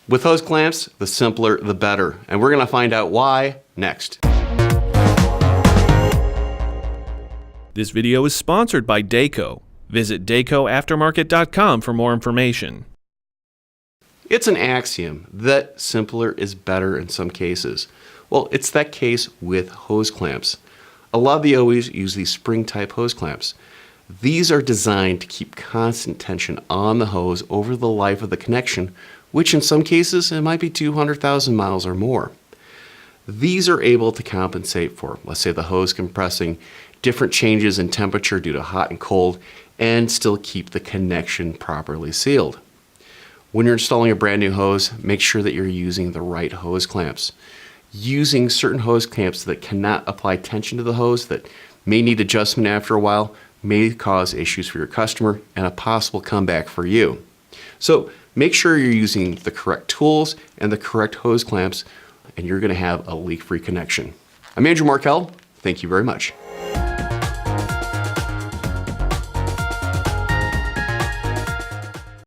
With hose clamps, the simpler the better, and we're gonna find out why next. This video is sponsored by Dayco. Visit DaycoAftermarket.com for more information. It's an axiom that simpler is better in some cases. Well, it's that case with hose clamps. A lot of the OEs use these spring-type hose clamps. These are designed to keep constant tension on the hose over the life of the connection, which in some cases it might be 200,000 miles or more. These are able to compensate for, let's say, the hose compressing, different changes in temperature due to hot and cold, and still keep the connection properly sealed. When you're installing a brand new hose, make sure that you're using the right hose clamps. Using certain hose clamps that cannot apply tension to the hose, that may need adjustment after a while, may cause issues for your customer and a possible comeback for you. So make sure you're using the correct tools and the correct hose clamps, and you're going to have a leak-free connection. I'm Andrew Markel. Thank you very much.